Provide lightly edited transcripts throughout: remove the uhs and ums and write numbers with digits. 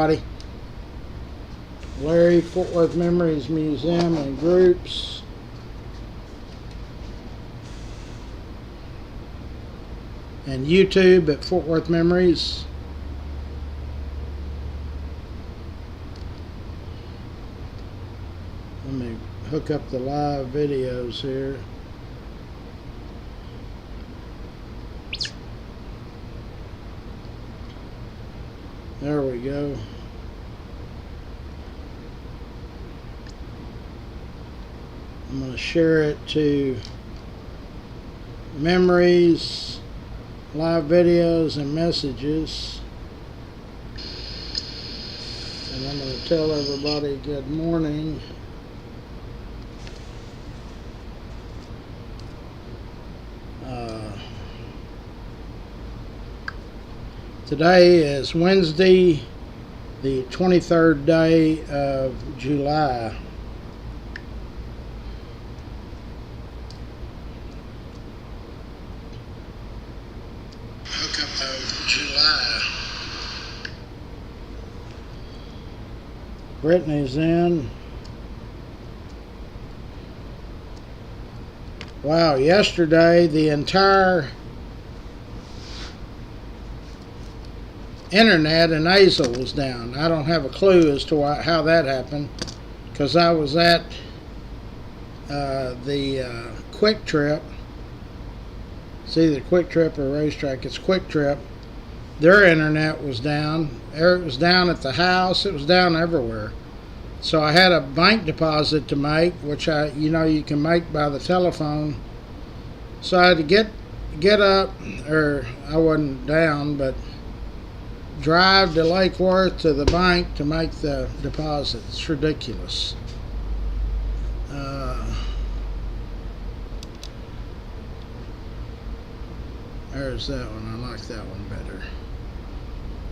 Everybody. Larry, Fort Worth Memories Museum and Groups. And YouTube at Fort Worth Memories. Let me hook up the live videos here. There we go. I'm going to share it to memories, live videos, and messages. And I'm going to tell everybody good morning. Today is Wednesday, the 23rd day of July. Brittany's in. Wow, yesterday the entire internet in Azle was down. I don't have a clue as to how that happened, because I was at the Quick Trip. It's either Quick Trip or Racetrack. It's Quick Trip. Their internet was down. It was down at the house. It was down everywhere. So I had a bank deposit to make, which you can make by the telephone. So I had to get up, or I wasn't down, but drive to Lake Worth to the bank to make the deposit. It's ridiculous. There's that one. I like that one better.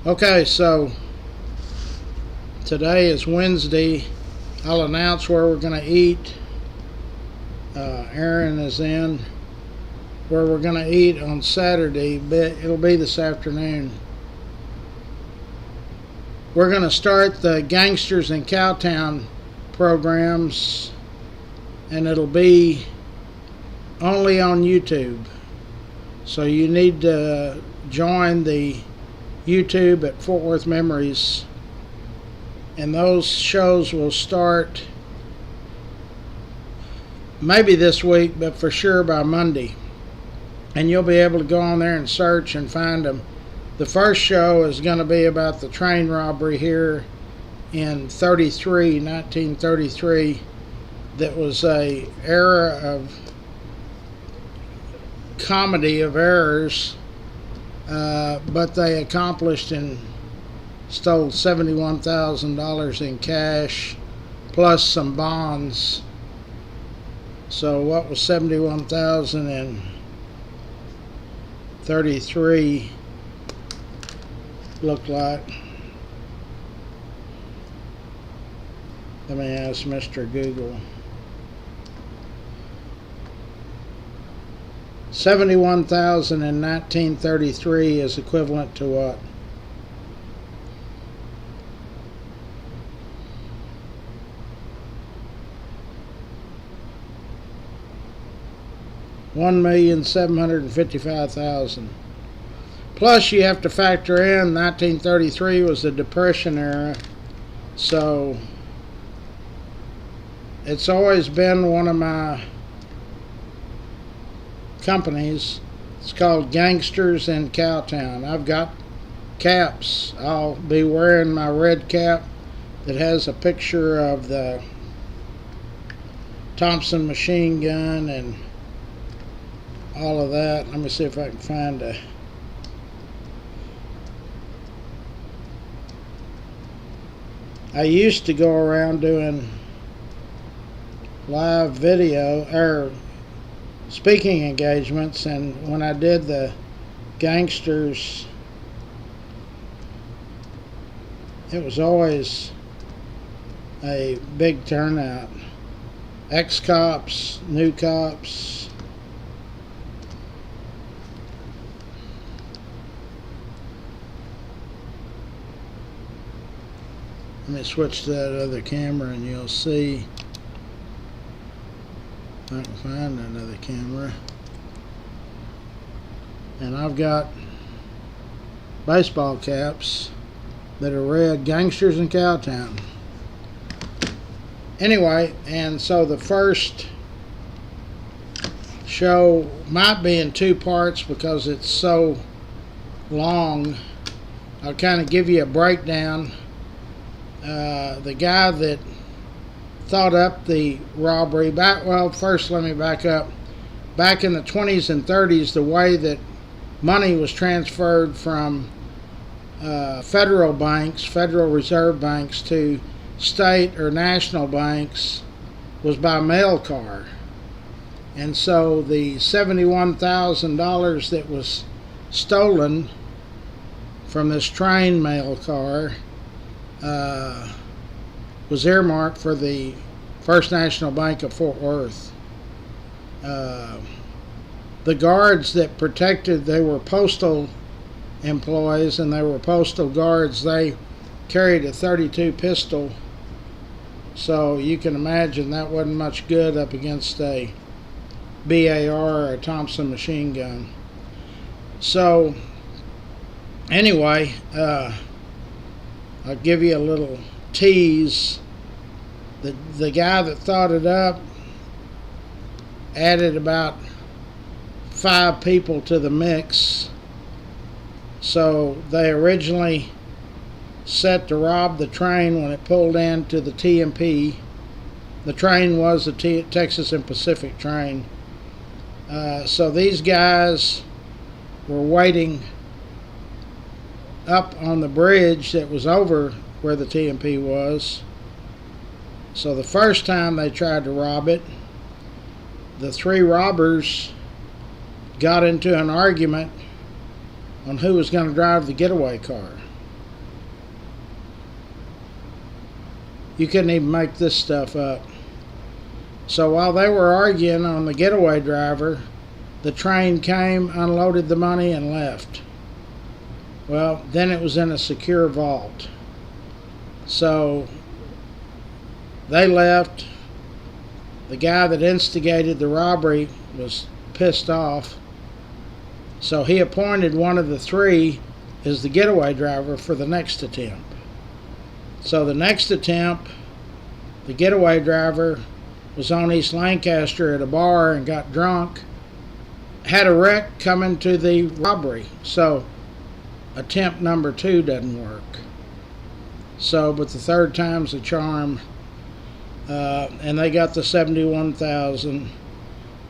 Okay, so today is Wednesday. I'll announce where we're going to eat. Aaron is in. Where we're going to eat on Saturday, but it'll be this afternoon. We're going to start the Gangsters in Cowtown programs, and it'll be only on YouTube. So you need to join the YouTube at Fort Worth Memories, and those shows will start maybe this week, but for sure by Monday. And you'll be able to go on there and search and find them. The first show is going to be about the train robbery here in 1933. That was a era of comedy of errors, but they accomplished and stole $71,000 in cash plus some bonds. So what was $71,000 in 33 look like? Let me ask Mr. Google. 71,000 in 1933 is equivalent to what? $1,755,000. Plus you have to factor in 1933 was the Depression era, so it's always been one of my companies. It's called Gangsters in Cowtown. I've got caps. I'll be wearing my red cap that has a picture of the Thompson machine gun and all of that. Let me see if I can find a I used to go around doing live video or speaking engagements, and when I did the Gangsters, it was always a big turnout. Ex-cops, new cops. Let me switch to that other camera and you'll see. If I can find another camera. And I've got baseball caps that are red, Gangsters in Cowtown. Anyway, and so the first show might be in two parts because it's so long. I'll kind of give you a breakdown. The guy that thought up the robbery, first let me back up. Back in the 20s and 30s, the way that money was transferred from federal banks, Federal Reserve banks, to state or national banks was by mail car. And so the $71,000 that was stolen from this train mail car was earmarked for the First National Bank of Fort Worth. The guards that protected, they were postal employees and they were postal guards. They carried a .32 pistol, so you can imagine that wasn't much good up against a BAR or a Thompson machine gun. So anyway, I'll give you a little tease. The guy that thought it up added about 5 people to the mix. So they originally set to rob the train when it pulled into the TMP. The train was a Texas and Pacific train. So these guys were waiting up on the bridge that was over where the TMP was. So the first time they tried to rob it, the 3 robbers got into an argument on who was going to drive the getaway car. You couldn't even make this stuff up. So while they were arguing on the getaway driver, the train came, unloaded the money, and left. Well, then it was in a secure vault. So they left. The guy that instigated the robbery was pissed off. So he appointed one of the 3 as the getaway driver for the next attempt. So the next attempt, the getaway driver was on East Lancaster at a bar and got drunk, had a wreck coming to the robbery. So attempt number 2 doesn't work. So, but the third time's a charm. And they got the $71,000.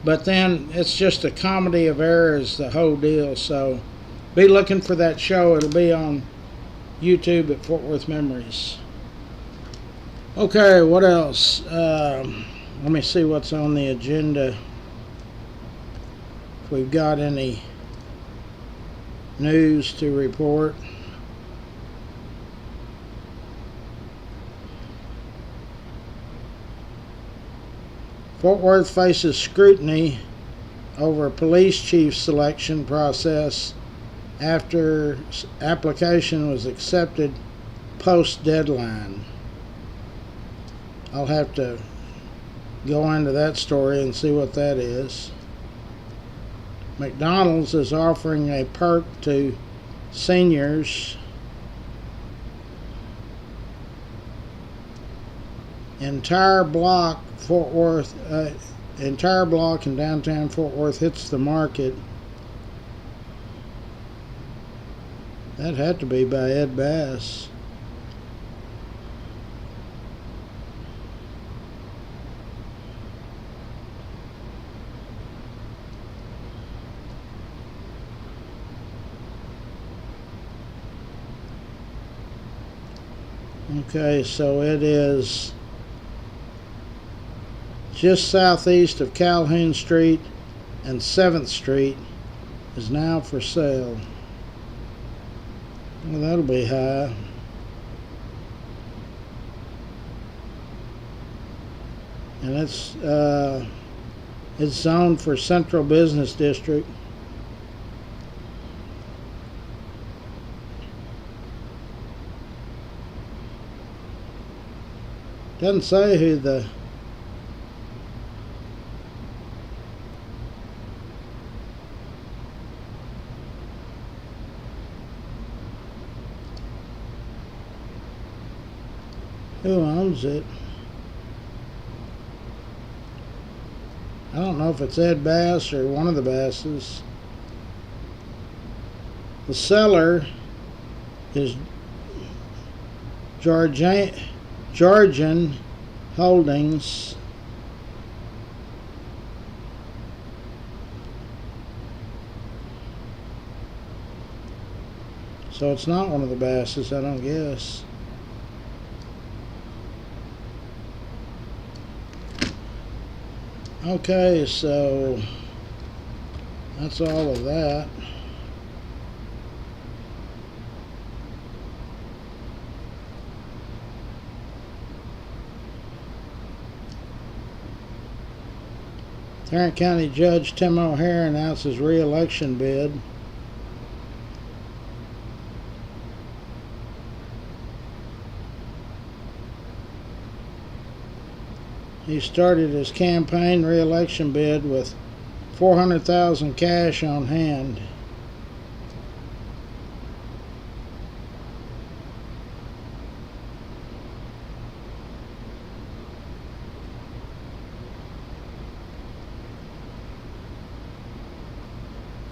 But then it's just a comedy of errors, the whole deal. So be looking for that show. It'll be on YouTube at Fort Worth Memories. Okay, what else? Let me see what's on the agenda. If we've got any news to report. Fort Worth faces scrutiny over police chief selection process after application was accepted post-deadline. I'll have to go into that story and see what that is. McDonald's is offering a perk to seniors. Entire block in downtown Fort Worth hits the market. That had to be by Ed Bass. Okay, so it is just southeast of Calhoun Street, and 7th Street is now for sale. Well, that'll be high. And it's zoned for Central Business District. Doesn't say who the... who owns it. I don't know if it's Ed Bass or one of the Basses. The seller is Georgian Holdings. So it's not one of the Basses, I don't guess. Okay, so that's all of that. Tarrant County Judge Tim O'Hare announces re-election bid. He started his campaign re-election bid with $400,000 cash on hand.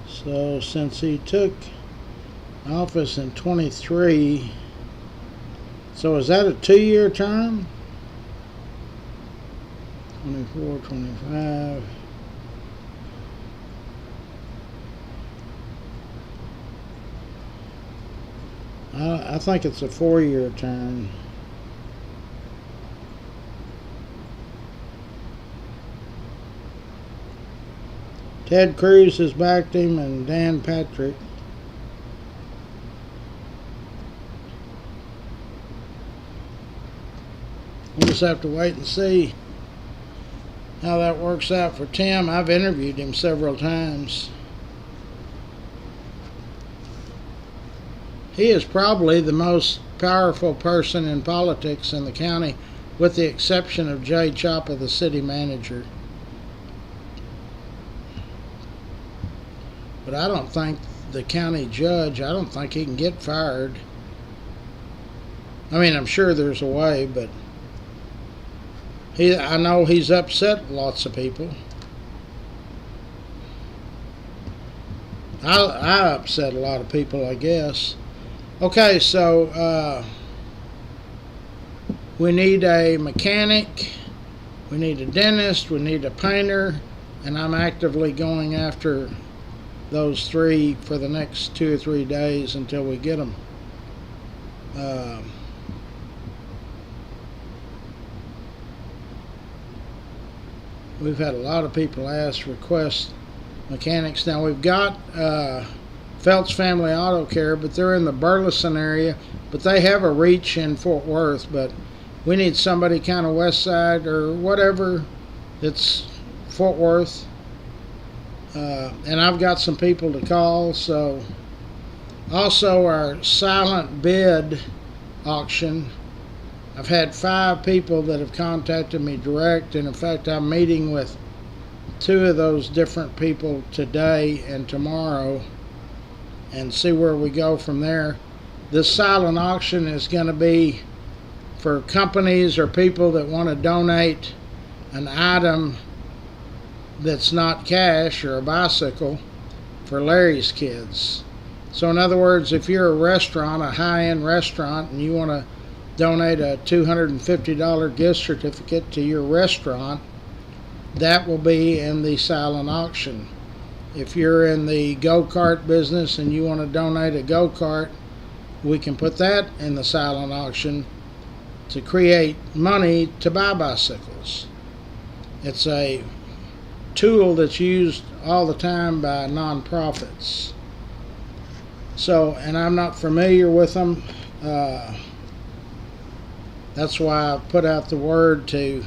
So since he took office in 23, so is that a 2-year term? 24, 25. I think it's a 4-year term. Ted Cruz has backed him, and Dan Patrick. We'll just have to wait and see how that works out for Tim. I've interviewed him several times. He is probably the most powerful person in politics in the county, with the exception of Jay Choppa, the city manager. But I don't think the county judge, I don't think he can get fired. I mean, I'm sure there's a way, but I know he's upset lots of people. I upset a lot of people, I guess. Okay, so we need a mechanic, we need a dentist, we need a painter, and I'm actively going after those 3 for the next 2 or 3 days until we get them. We've had a lot of people request mechanics. Now we've got Felt's Family Auto Care, but they're in the Burleson area, but they have a reach in Fort Worth, but we need somebody kind of west side or whatever. It's Fort Worth. And I've got some people to call. So also our silent bid auction, I've had 5 people that have contacted me direct, and in fact I'm meeting with 2 of those different people today and tomorrow and see where we go from there. This silent auction is going to be for companies or people that want to donate an item that's not cash or a bicycle for Larry's kids. So in other words, if you're a restaurant, a high-end restaurant, and you want to donate a $250 gift certificate to your restaurant, that will be in the silent auction. If you're in the go-kart business and you want to donate a go-kart, we can put that in the silent auction to create money to buy bicycles. It's a tool that's used all the time by nonprofits. So, and I'm not familiar with them. That's why I put out the word to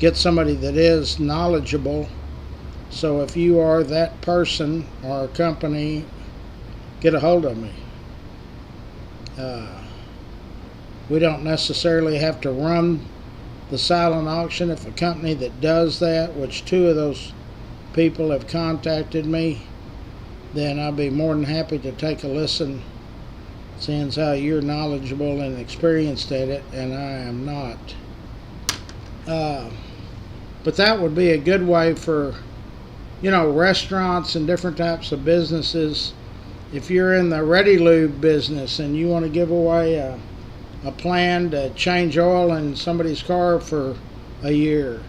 get somebody that is knowledgeable. So if you are that person or a company, get a hold of me. We don't necessarily have to run the silent auction. If a company that does that, which 2 of those people have contacted me, then I'll be more than happy to take a listen, seeing as how you're knowledgeable and experienced at it and I am not. But that would be a good way for, you know, restaurants and different types of businesses. If you're in the ready lube business and you want to give away a plan to change oil in somebody's car for a year,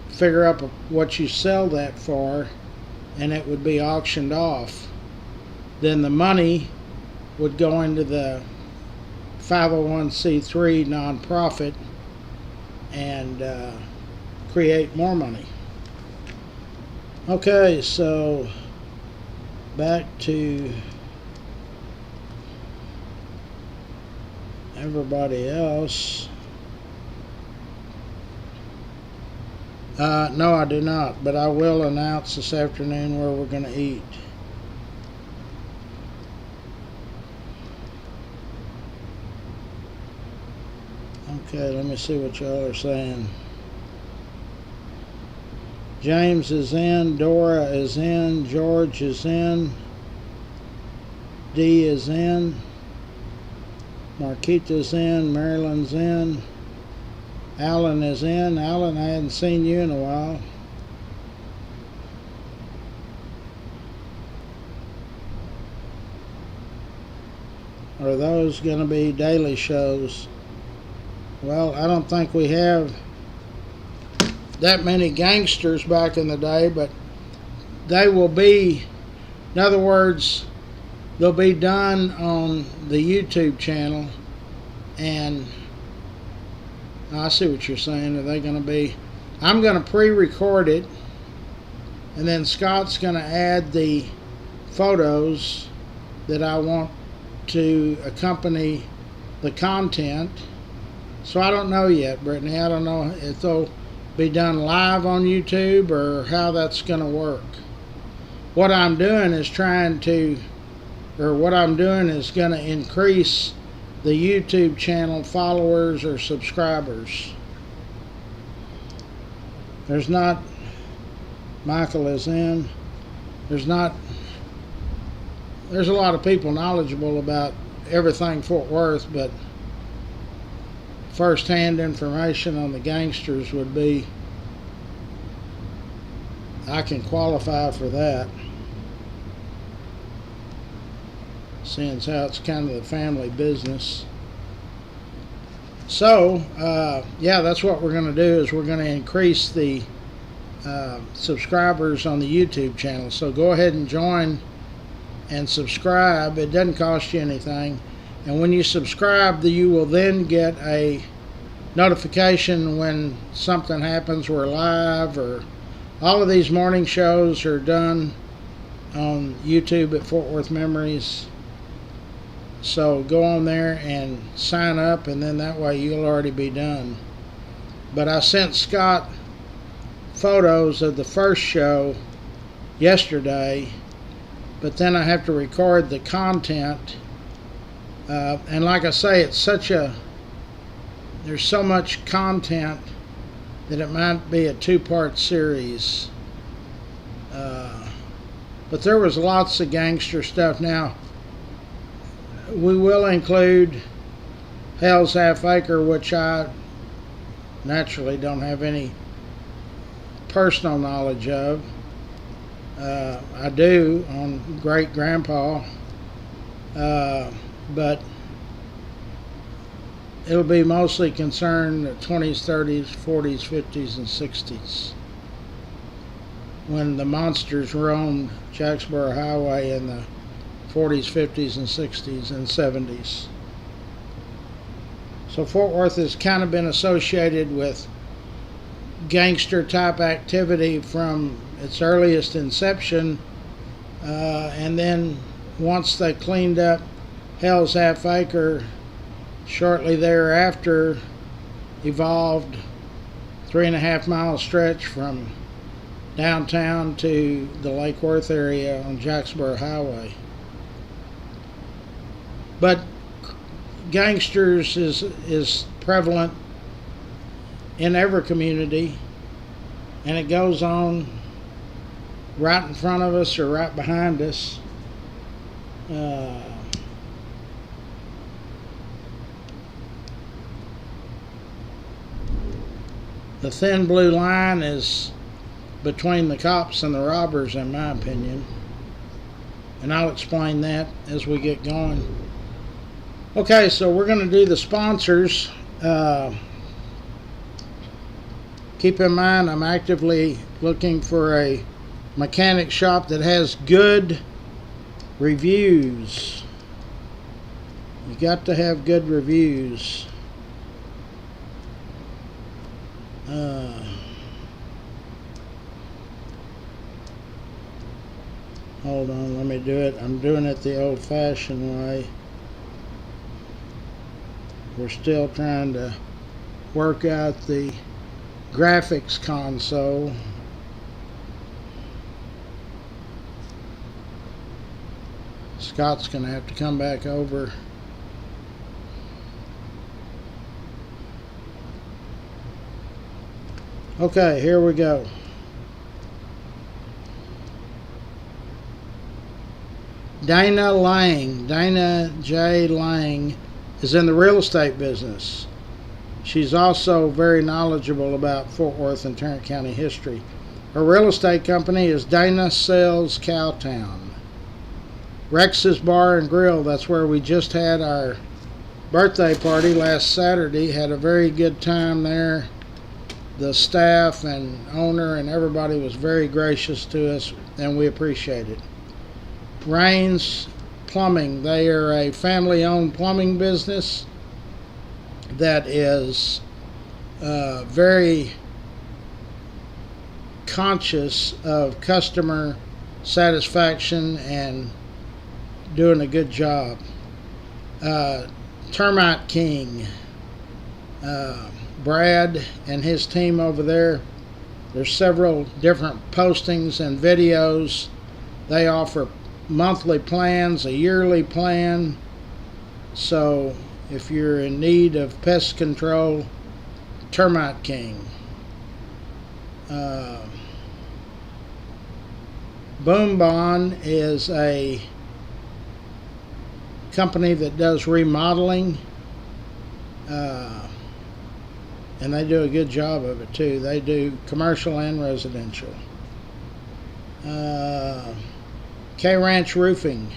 figure up what you sell that for, and it would be auctioned off. Then the money would go into the 501c3 nonprofit and create more money. Okay, so back to everybody else. No, I do not, but I will announce this afternoon where we're going to eat. Okay, let me see what y'all are saying. James is in, Dora is in, George is in, Dee is in, Marquita's in, Marilyn's in, Alan is in. Alan, I hadn't seen you in a while. Are those going to be daily shows? Well, I don't think we have that many gangsters back in the day, but they will be, in other words, they'll be done on the YouTube channel. And I see what you're saying. Are they going to be, I'm going to pre-record it, and then Scott's going to add the photos that I want to accompany the content. So I don't know yet, Brittany. I don't know if they'll be done live on YouTube or how that's going to work. What I'm doing is going to increase the YouTube channel followers or subscribers. There's not, Michael is in, there's a lot of people knowledgeable about everything Fort Worth, but first-hand information on the gangsters would be, I can qualify for that, seeing as how it's kind of the family business. So yeah, that's what we're going to do, is we're going to increase the subscribers on the YouTube channel. So go ahead and join and subscribe. It doesn't cost you anything, and when you subscribe, you will then get a notification when something happens. We're live, or all of these morning shows are done on YouTube at Fort Worth Memories. So go on there and sign up, and then that way you'll already be done. But I sent Scott photos of the first show yesterday, but then I have to record the content, and like I say, it's there's so much content that it might be a 2-part series. But there was lots of gangster stuff. Now, we will include Hell's Half Acre, which I naturally don't have any personal knowledge of. I do on Great Grandpa, but it'll be mostly concerned the 20s, 30s, 40s, 50s, and 60s, when the monsters roamed Jacksboro Highway in the 40s, 50s, and 60s, and 70s. So Fort Worth has kind of been associated with gangster type activity from its earliest inception, and then once they cleaned up Hell's Half Acre, shortly thereafter evolved 3.5 mile stretch from downtown to the Lake Worth area on Jacksboro Highway. But gangsters is prevalent in every community, and it goes on right in front of us or right behind us. The thin blue line is between the cops and the robbers, in my opinion, and I'll explain that as we get going. Okay, so we're going to do the sponsors. Keep in mind, I'm actively looking for a mechanic shop that has good reviews. You got to have good reviews. Hold on, let me do it. I'm doing it the old-fashioned way. We're still trying to work out the graphics console. Scott's going to have to come back over. Okay, here we go. Dana J. Lang is in the real estate business. She's also very knowledgeable about Fort Worth and Tarrant County history. Her real estate company is Dana Sells Cowtown. Rex's Bar and Grill, that's where we just had our birthday party last Saturday. Had a very good time there. The staff and owner and everybody was very gracious to us, and we appreciate it. Rains Plumbing, they are a family-owned plumbing business that is very conscious of customer satisfaction and doing a good job. Termite King, Brad and his team over there, there's several different postings and videos. They offer monthly plans, a yearly plan. So if you're in need of pest control, Termite King. Boom Bond is a company that does remodeling, and they do a good job of it too. They do commercial and residential. K Ranch Roofing,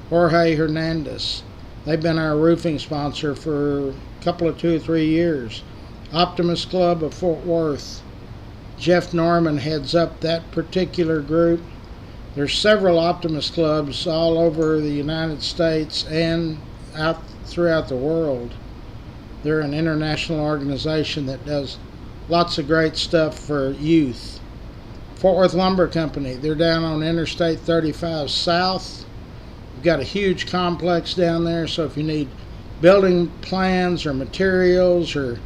Jorge Hernandez. They've been our roofing sponsor for a couple of 2 or 3 years. Optimist Club of Fort Worth. Jeff Norman heads up that particular group. There's several Optimist Clubs all over the United States and out throughout the world. They're an international organization that does lots of great stuff for youth. Fort Worth Lumber Company, they're down on Interstate 35 South. We've got a huge complex down there, so if you need building plans or materials, or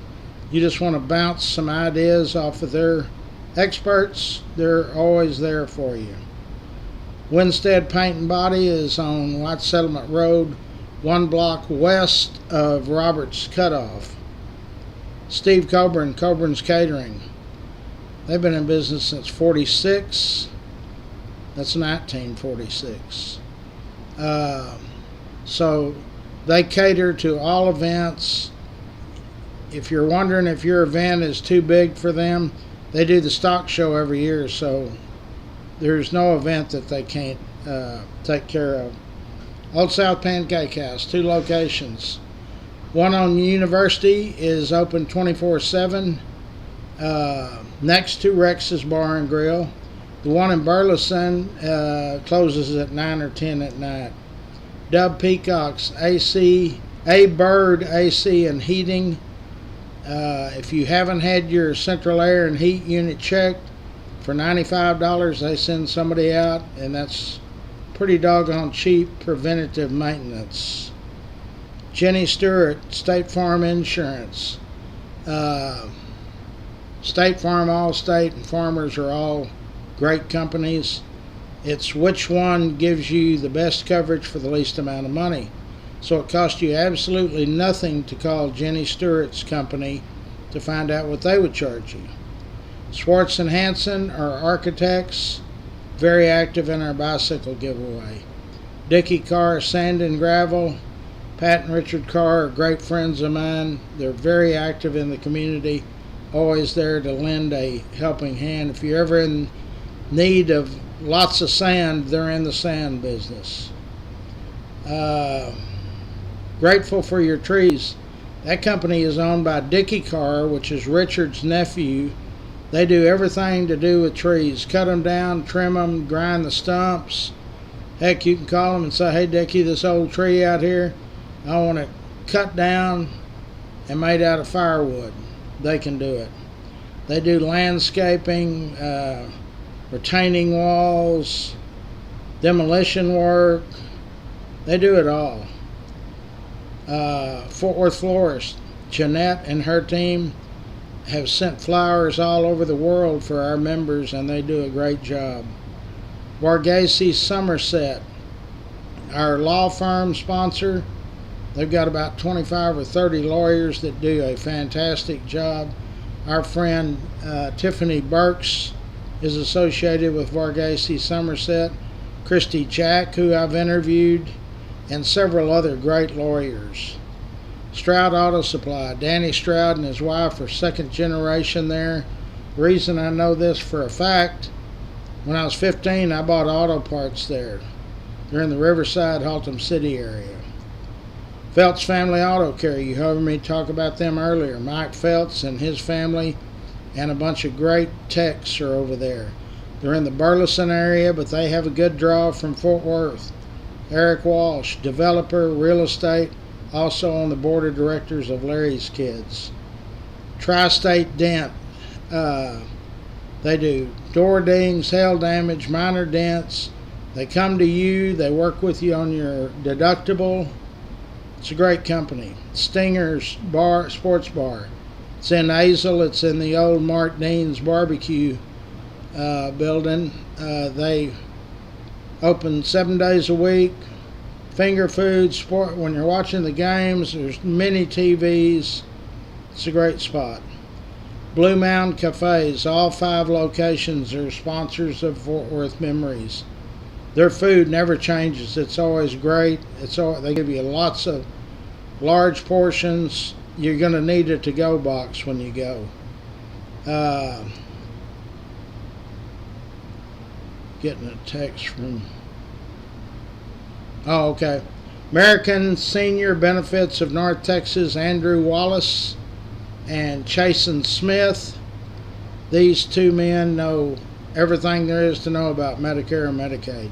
you just want to bounce some ideas off of their experts, they're always there for you. Winstead Paint and Body is on White Settlement Road, 1 block west of Roberts Cutoff. Steve Coburn, Coburn's Catering. They've been in business since 46. That's 1946. So they cater to all events. If you're wondering if your event is too big for them, they do the stock show every year, so there's no event that they can't take care of. Old South Pancake House, 2 locations. One on University is open 24/7. Next to Rex's Bar and Grill. The one in Burleson closes at 9 or 10 at night. Dub Peacocks, AC, A Bird AC and Heating. If you haven't had your central air and heat unit checked, for $95 they send somebody out, and that's pretty doggone cheap preventative maintenance. Jenny Stewart, State Farm Insurance. State Farm, Allstate, and Farmers are all great companies. It's which one gives you the best coverage for the least amount of money. So it cost you absolutely nothing to call Jenny Stewart's company to find out what they would charge you. Schwartz and Hanson are architects, very active in our bicycle giveaway. Dickie Carr, Sand and Gravel. Pat and Richard Carr are great friends of mine. They're very active in the community, always there to lend a helping hand. If you're ever in need of lots of sand, they're in the sand business. Grateful for Your Trees. That company is owned by Dickie Carr, which is Richard's nephew. They do everything to do with trees. Cut them down, trim them, grind the stumps. Heck, you can call them and say, hey, Dickie, this old tree out here, I want it cut down and made out of firewood. They can do it. They do landscaping, retaining walls, demolition work. They do it all. Fort Worth Florist, Jeanette and her team have sent flowers all over the world for our members, and they do a great job. Varghese Somerset, our law firm sponsor. They've got about 25 or 30 lawyers that do a fantastic job. Our friend Tiffany Burks is associated with Varghese Somerset. Christy Jack, who I've interviewed, and several other great lawyers. Stroud Auto Supply. Danny Stroud and his wife are second generation there. The reason I know this for a fact, when I was 15, I bought auto parts there. They're in the Riverside, Haltom City area. Feltz Family Auto Care. You heard me talk about them earlier. Mike Feltz and his family and a bunch of great techs are over there. They're in the Burleson area, but they have a good draw from Fort Worth. Eric Walsh, developer, real estate, also on the board of directors of Larry's Kids. Tri-State Dent. They do door dings, hail damage, minor dents. They come to you. They work with you on your deductible. It's a great company. Stinger's Bar, Sports Bar. It's in Azle. It's in the old Mark Dean's barbecue building. They open 7 days a week. Finger food, sport. When you're watching the games, there's many TVs. It's a great spot. Blue Mountain Cafes. All 5 locations are sponsors of Fort Worth Memories. Their food never changes. It's always great. They give you lots of large portions. You're going to need a to-go box when you go. Getting a text from... Oh, okay. American Senior Benefits of North Texas, Andrew Wallace and Chasen Smith. These 2 men know everything there is to know about Medicare and Medicaid.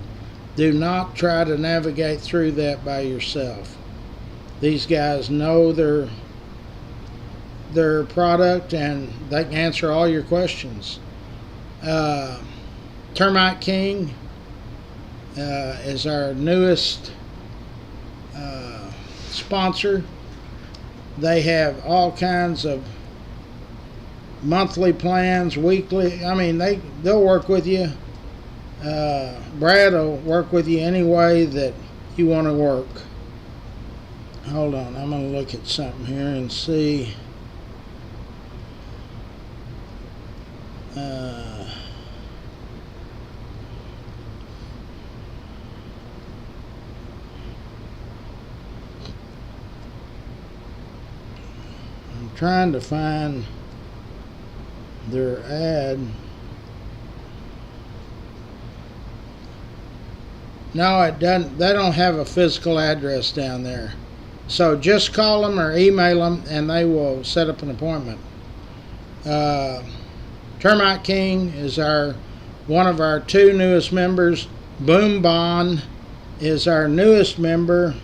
Do not try to navigate through that by yourself. These guys know their product, and they can answer all your questions. Termite King is our newest sponsor. They have all kinds of monthly plans, weekly. I mean, they'll work with you. Brad will work with you any way that you want to work. Hold on, I'm going to look at something here and see. I'm trying to find their ad. No, it doesn't. They don't have a physical address down there. So just call them or email them, and they will set up an appointment. Termite King is one of our 2 newest members. Boom Bond is our newest member.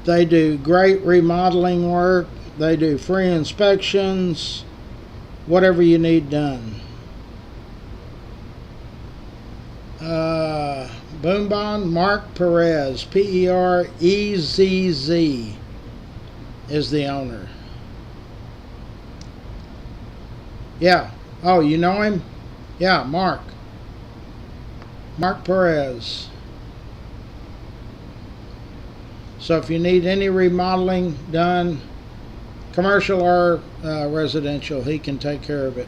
They do great remodeling work. They do free inspections, whatever you need done. Boom Bond, Mark Perez, Perezz, is the owner. Yeah. Oh, you know him? Yeah, Mark Perez. So if you need any remodeling done, commercial or residential, he can take care of it.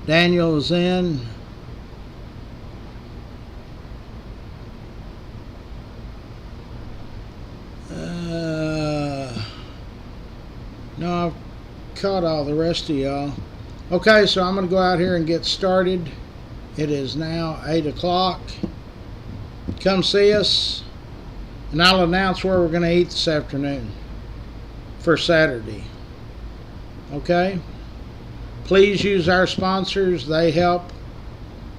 Daniel is in. No, I've caught all the rest of y'all. Okay, so I'm going to go out here and get started. It is now 8 o'clock. Come see us, and I'll announce where we're going to eat this afternoon for Saturday. Okay? Please use our sponsors. They help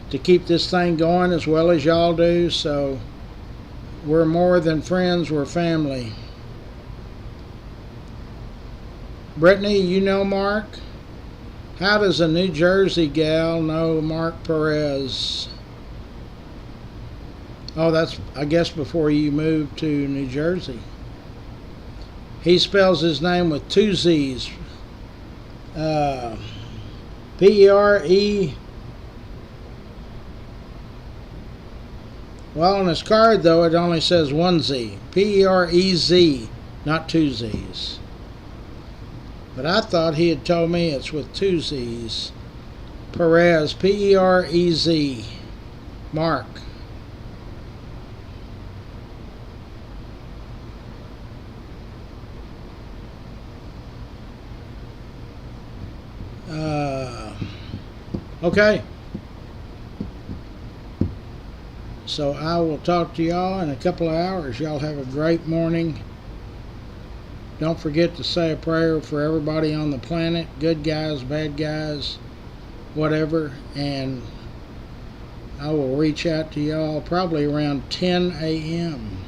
to keep this thing going as well as y'all do. So we're more than friends, we're family. Brittany, you know Mark? How does a New Jersey gal know Mark Perez? Oh, that's, I guess, before you moved to New Jersey. He spells his name with 2 Z's. P-E-R-E. Well, on his card, though, it only says 1 Z. P-E-R-E-Z, not 2 Z's. But I thought he had told me it's with 2 Z's. Perez, P-E-R-E-Z. Mark. Okay. So I will talk to y'all in a couple of hours. Y'all have a great morning. Don't forget to say a prayer for everybody on the planet, good guys, bad guys, whatever, and I will reach out to y'all probably around 10 a.m.